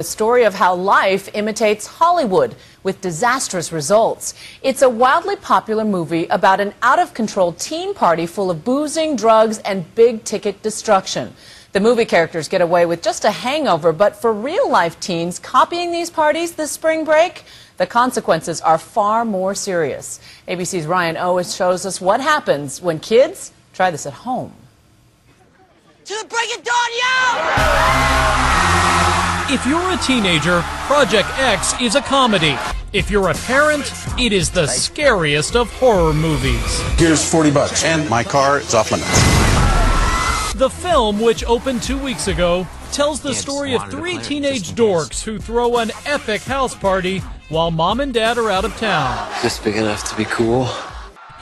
A story of how life imitates Hollywood with disastrous results. It's a wildly popular movie about an out-of-control teen party full of boozing, drugs, and big-ticket destruction. The movie characters get away with just a hangover, but for real-life teens copying these parties this spring break, the consequences are far more serious. ABC's Ryan Owens shows us what happens when kids try this at home. To the break of dawn, yo! If you're a teenager, Project X is a comedy. If you're a parent, it is the scariest of horror movies. Here's $40 and my car is off limits. The film, which opened 2 weeks ago, tells the story of three teenage dorks who throw an epic house party while mom and dad are out of town. Just big enough to be cool.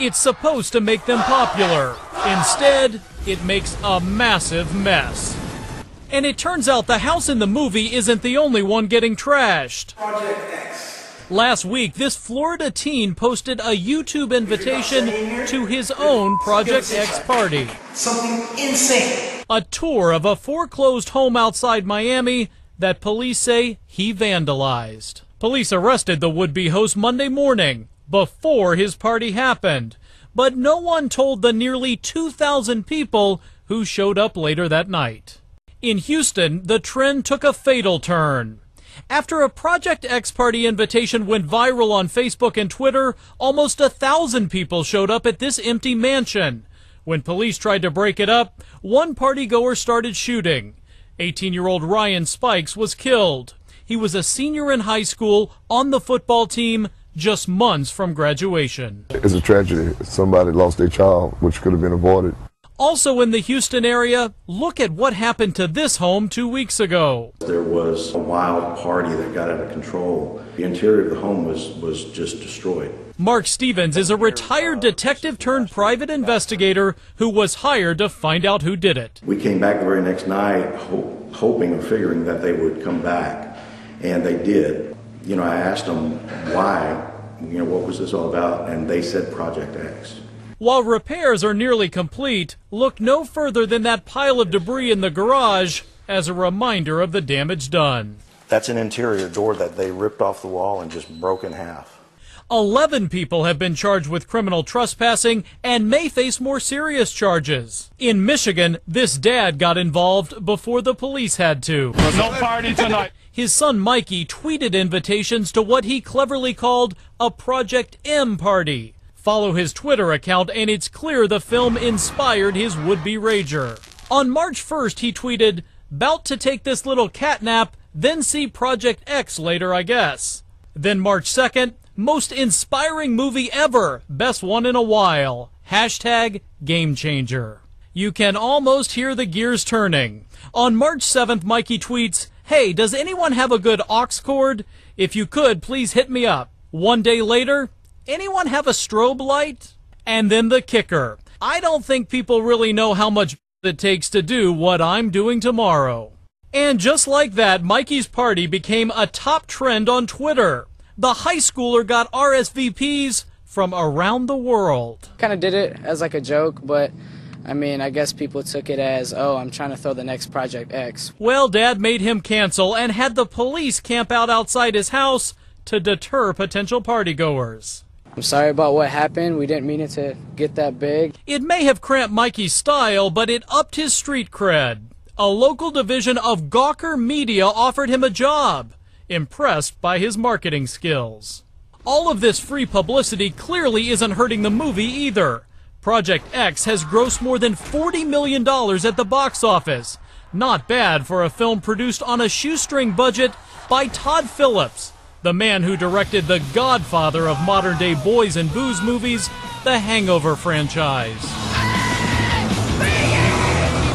It's supposed to make them popular. Instead, it makes a massive mess. And it turns out the house in the movie isn't the only one getting trashed. Project X. Last week, this Florida teen posted a YouTube invitation to his own Project X party. Something insane. A tour of a foreclosed home outside Miami that police say he vandalized. Police arrested the would-be host Monday morning, before his party happened. But no one told the nearly 2,000 people who showed up later that night. In Houston, the trend took a fatal turn. After a Project X party invitation went viral on Facebook and Twitter, almost 1,000 people showed up at this empty mansion. When police tried to break it up, one partygoer started shooting. 18-year-old Ryan Spikes was killed. He was a senior in high school on the football team just months from graduation. It's a tragedy. Somebody lost their child, which could have been avoided. Also in the Houston area, look at what happened to this home 2 weeks ago. There was a wild party that got out of control. The interior of the home was just destroyed. Mark Stevens is a retired detective turned private investigator who was hired to find out who did it. We came back the very next night hoping and figuring that they would come back, and they did. You know, I asked them why, what was this all about, and they said Project X. While repairs are nearly complete, look no further than that pile of debris in the garage as a reminder of the damage done. That's an interior door that they ripped off the wall and just broke in half. 11 people have been charged with criminal trespassing and may face more serious charges. In Michigan, this dad got involved before the police had to. No party tonight. His son Mikey tweeted invitations to what he cleverly called a Project M party. Follow his Twitter account and it's clear the film inspired his would-be rager. On March 1st, he tweeted, "Bout to take this little cat nap, then see Project X later, I guess." Then March 2nd, most inspiring movie ever, best one in a while, hashtag game changer. You can almost hear the gears turning. On March 7th, Mikey tweets, "Hey, does anyone have a good aux cord? If you could, please hit me up." 1 day later, anyone have a strobe light? And then the kicker. I don't think people really know how much it takes to do what I'm doing tomorrow. And just like that, Mikey's party became a top trend on Twitter. The high schooler got RSVPs from around the world. Kind of did it as like a joke, but I guess people took it as, oh, I'm trying to throw the next Project X. Well, Dad made him cancel and had the police camp out outside his house to deter potential partygoers. I'm sorry about what happened. We didn't mean it to get that big. It may have cramped Mikey's style, but it upped his street cred. A local division of Gawker Media offered him a job, impressed by his marketing skills. All of this free publicity clearly isn't hurting the movie either. Project X has grossed more than $40 million at the box office. Not bad for a film produced on a shoestring budget by Todd Phillips, the man who directed the godfather of modern-day boys and booze movies, the Hangover franchise.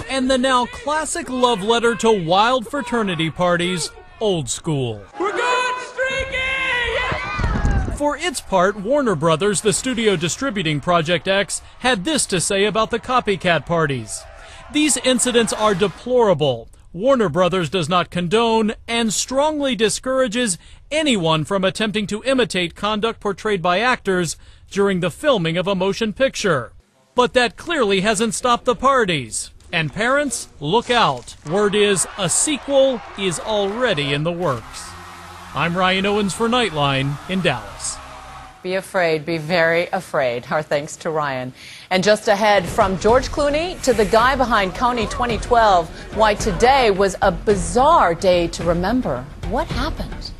And the now classic love letter to wild fraternity parties, Old School. We're good, streaky! Yeah! For its part, Warner Brothers, the studio distributing Project X, had this to say about the copycat parties. These incidents are deplorable. Warner Brothers does not condone and strongly discourages anyone from attempting to imitate conduct portrayed by actors during the filming of a motion picture. But that clearly hasn't stopped the parties. And parents, look out. Word is a sequel is already in the works. I'm Ryan Owens for Nightline in Dallas. Be afraid, be very afraid. Our thanks to Ryan. And just ahead, from George Clooney to the guy behind Kony 2012, why today was a bizarre day to remember. What happened?